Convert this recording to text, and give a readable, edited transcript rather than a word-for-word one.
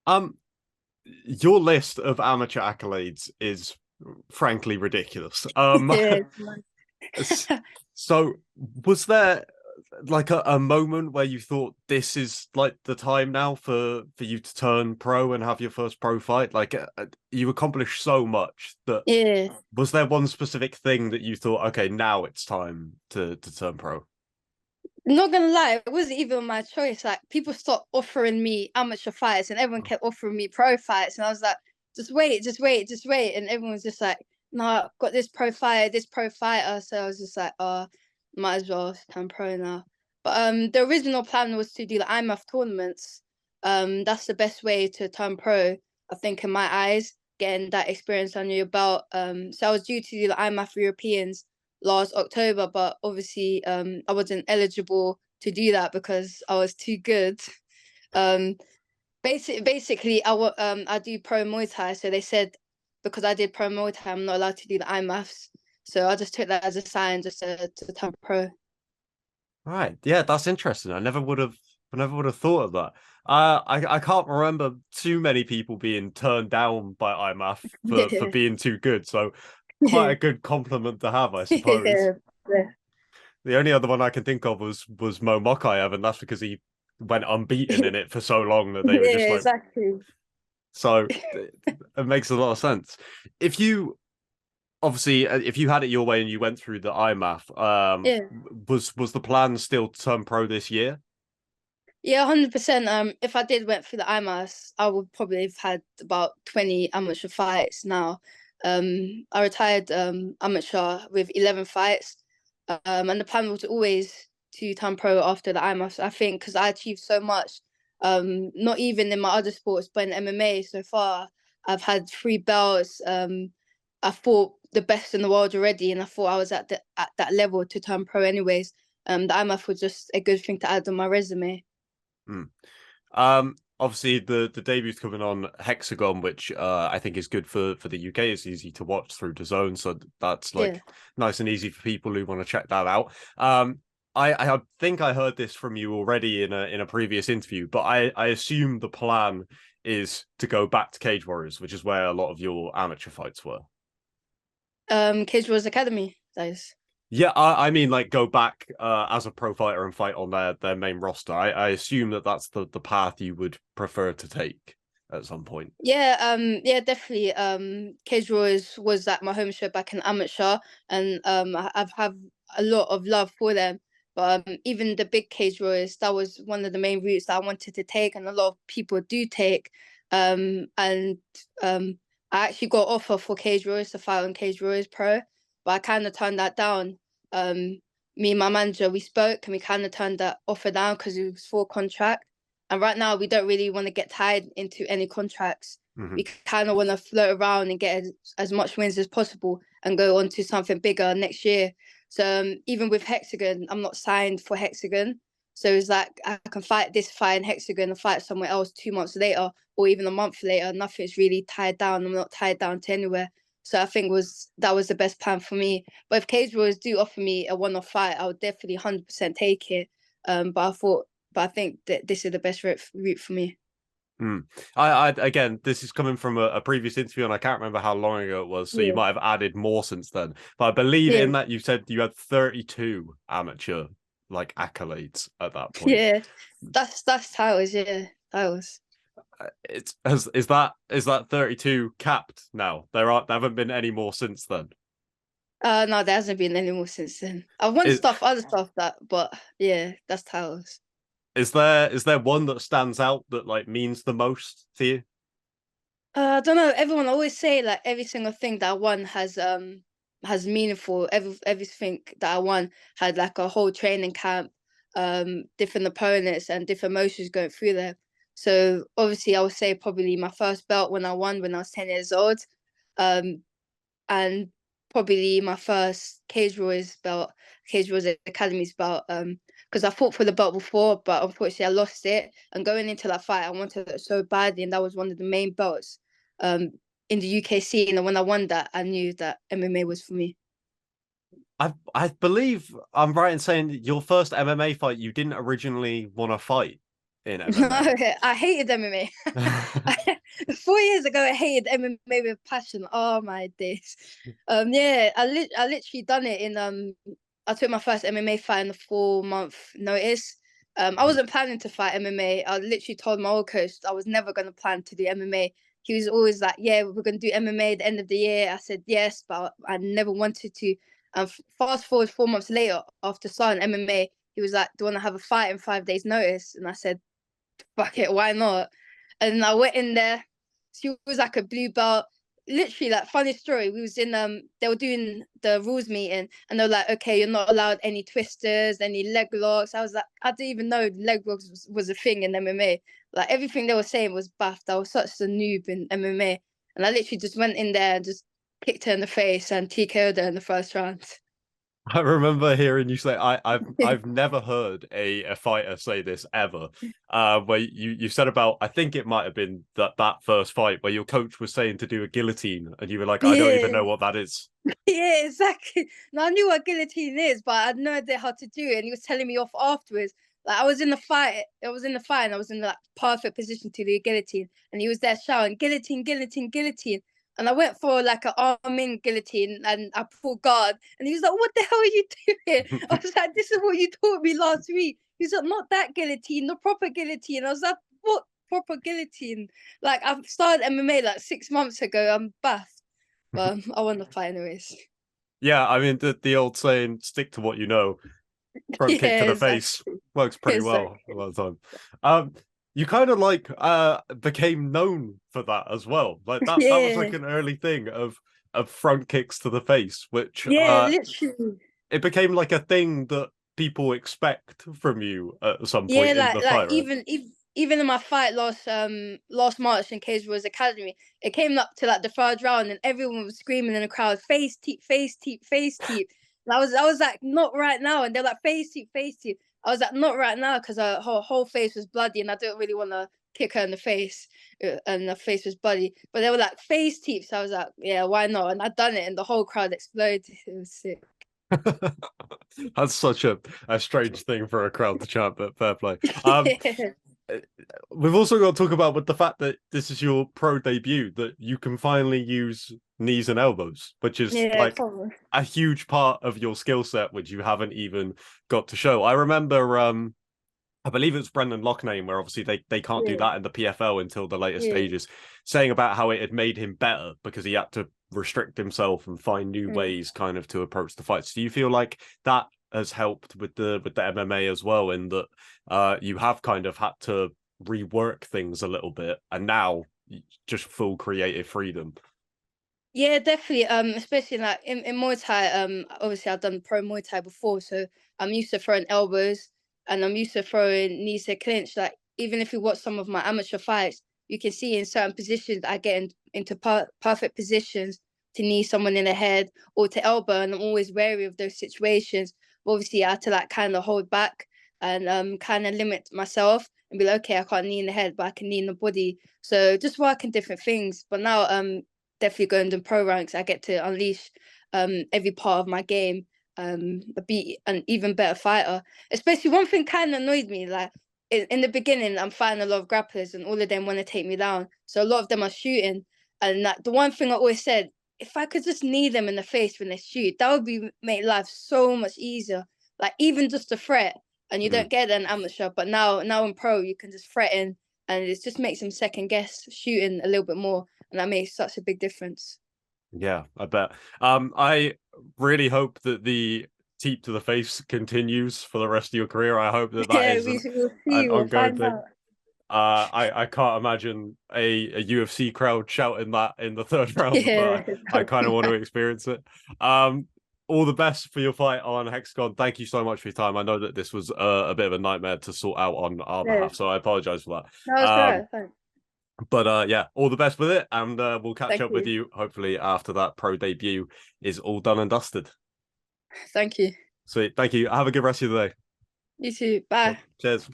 Um, your list of amateur accolades is frankly ridiculous. Yeah. So was there like a moment where you thought this is like the time now for you to turn pro and have your first pro fight? Like you accomplished so much that Yeah. was there one specific thing that you thought, okay, now it's time to turn pro? Not gonna lie, it wasn't even my choice. Like people stopped offering me amateur fights, and everyone kept offering me pro fights, and I was like, just wait, just wait, just wait, and everyone was just like, no, I've got this pro fighter, this pro fighter. So I was just like, might as well turn pro now. But the original plan was to do the IMAF tournaments. That's the best way to turn pro, I think, in my eyes, getting that experience under your belt. So I was due to do the IMAF Europeans last October, but obviously I wasn't eligible to do that because I was too good. Um, basically I do pro Muay Thai, so they said because I did pro Muay Thai, I'm not allowed to do the IMAFs. So I just took that as a sign just to turn pro. Right. Yeah, that's interesting. I never would have thought of that. I can't remember too many people being turned down by IMAF for being too good. So quite a good compliment to have, I suppose. Yeah, yeah, The only other one I can think of was Mo Mokayev, and that's because he went unbeaten in it for so long that they were just yeah, like, exactly. so it makes a lot of sense. If you obviously if you had it your way and you went through the IMAF, Yeah. was the plan still to turn pro this year? Yeah, 100%. If I did went through the IMAS, I would probably have had about 20 amateur fights now. I retired amateur with 11 fights. And the plan was always to turn pro after the IMAS. I think because I achieved so much, not even in my other sports, but in MMA so far, I've had 3 belts. I fought the best in the world already, and I thought I was at that level to turn pro anyways. The IMAF was just a good thing to add on my resume. Hmm. Obviously the debut's coming on Hexagone, which I think is good for the UK. It's easy to watch through the zone, so that's Yeah. like nice and easy for people who want to check that out. I think I heard this from you already in a previous interview, but I assume the plan is to go back to Cage Warriors, which is where a lot of your amateur fights were. Cage Wars Academy, that is. Yeah, I mean, like go back as a pro fighter and fight on their main roster. I assume that that's the path you would prefer to take at some point. Yeah, definitely. Cage Wars was like my home show back in amateur, and I've have a lot of love for them. But even the big Cage Warriors, that was one of the main routes that I wanted to take, and a lot of people do take. And I actually got an offer for Cage Warriors to fight on Cage Warriors Pro, but I kind of turned that down. Um, Me and my manager, we spoke, and we kind of turned that offer down because it was for contract. And right now, we don't really want to get tied into any contracts. Mhm. We kind of want to float around and get as much wins as possible and go on to something bigger next year. So even with Hexagon, I'm not signed for Hexagon. So it's like I can fight this fight in Hexagon and fight somewhere else 2 months later or even a month later. Nothing's really tied down. I'm not tied down to anywhere. So I think that was the best plan for me. But if Cage Warriors do offer me a one-off fight, I would definitely 100% take it. But I think that this is the best route for me. Mm. Again, this is coming from a previous interview, and I can't remember how long ago it was, so you Yeah, might have added more since then. But I believe yeah, in that you said you had 32 amateur like accolades at that point. yeah. That's titles. Yeah, titles. It's is that 32 capped now? There haven't been any more since then. No, there hasn't been any more since then. I've won Is stuff, other stuff but yeah, that's titles. is there one that stands out that like means the most to you? I don't know. Everyone always say like every single thing that I won has meaningful. Everything that I won had like a whole training camp, different opponents and different emotions going through there. So obviously, I would say probably my first belt when I won when I was 10 years old, um, and probably my first Cage Warriors belt, Cage Warriors Academy's belt. Because I fought for the belt before, but unfortunately I lost it. And going into that fight, I wanted it so badly, and that was one of the main belts um in the UK scene. And when I won that, I knew that MMA was for me. I believe I'm right in saying that your first MMA fight you didn't originally want to fight. in No, MMA? I hated MMA. 4 years ago, I hated MMA with passion. Oh my days. Yeah, I literally done it in I took my first MMA fight in a 4 month notice. I wasn't planning to fight MMA. I literally told my old coach I was never gonna plan to do MMA. He was always like, "Yeah, we're gonna do MMA at the end of the year." I said yes, but I never wanted to. And fast forward 4 months later, after starting MMA, he was like, "Do you want to have a fight in 5 days' notice?" And I said, fuck it, why not? And I went in there. She was like a blue belt. Literally, like funny story. We was in they were doing the rules meeting, and they were like, okay, you're not allowed any twisters, any leg locks. I was like, I didn't even know leg locks was a thing in MMA. Like everything they were saying was buffed. I was such a noob in MMA, and I literally just went in there and just kicked her in the face and TKO'd her in the first round. I remember hearing you say I've never heard a fighter say this ever. Where you said about, I think it might have been that first fight where your coach was saying to do a guillotine and you were like, I don't even Yeah. know what that is. Yeah, exactly. Now I knew what guillotine is, but I had no idea how to do it. And he was telling me off afterwards. Like I was in the fight, and I was in the like, perfect position to do a guillotine. And he was there shouting, guillotine, guillotine, guillotine. And I went for like an arm in guillotine and I pulled guard. And he was like, what the hell are you doing? I was like, this is what you taught me last week. He's like, not that guillotine, the proper guillotine. I was like, what proper guillotine? Like I've started MMA like 6 months ago. I'm buff. But I won the fight anyways. Yeah, I mean the old saying, stick to what you know. Front kick to Yeah, the face exactly. works pretty well a Exactly. lot of time. You kind of like became known for that as well. Like that was like Yeah. an early thing of front kicks to the face, which Yeah, literally. it became like a thing that people expect from you at some Yeah, point in the like fight, right? even in my fight last March in Cage Warriors Academy, it came up to like the third round and everyone was screaming in the crowd, face teep, face teep, face teep. And I was like, not right now. And they're like, face teep, face teep. I was like, not right now, because her whole face was bloody and I don't really want to kick her in the face. And her face was bloody. But they were like, face teep. So I was like, yeah, why not? And I done it and the whole crowd exploded. It was sick. That's such a strange thing for a crowd to chant, but fair play. Yeah, We've also got to talk about with the fact that this is your pro debut, that you can finally use knees and elbows, which is yeah, like come on. a huge part of your skill set, which you haven't even got to show. I remember I believe it's Brendan Loughnane, where obviously they can't do Yeah, that in the PFL until the later yeah. stages, saying about how it had made him better because he had to restrict himself and find new Mm. ways kind of to approach the fights. Do you feel like that has helped with the MMA as well, in that you have kind of had to rework things a little bit and now just full creative freedom? Yeah, definitely. Especially like in Muay Thai. Obviously I've done pro Muay Thai before, so I'm used to throwing elbows and I'm used to throwing knees to clinch. Like even if you watch some of my amateur fights, you can see in certain positions I get into perfect positions to knee someone in the head or to elbow, and I'm always wary of those situations. But obviously I had to like kind of hold back and kind of limit myself and be like, okay, I can't knee in the head, but I can knee in the body. So just working different things. But now definitely going to pro ranks, I get to unleash every part of my game, be an even better fighter. Especially one thing kind of annoyed me, like in the beginning, I'm fighting a lot of grapplers and all of them want to take me down. So a lot of them are shooting. And like, the one thing I always said, if I could just knee them in the face when they shoot, that would be make life so much easier. Like even just a threat, and you Mm. don't get an amateur, but now in pro, you can just threaten, and it just makes them second guess shooting a little bit more, and that makes such a big difference. Yeah, I bet. I really hope that the teep to the face continues for the rest of your career. I hope that that Yeah, is we'll an see. We'll ongoing find thing. out. I can't imagine a UFC crowd shouting that in the third round, Yeah, but I kind of want to exactly. experience it. Um, all the best for your fight on Hexagone. Thank you so much for your time. I know that this was a bit of a nightmare to sort out on our Yeah, behalf, so I apologize for no, that. it's all right. Fine. But yeah, all the best with it, and we'll catch Thank up with you. you hopefully after that pro debut is all done and dusted. Thank you. Sweet, thank you. Have a good rest of the day. You too. Bye. Cheers.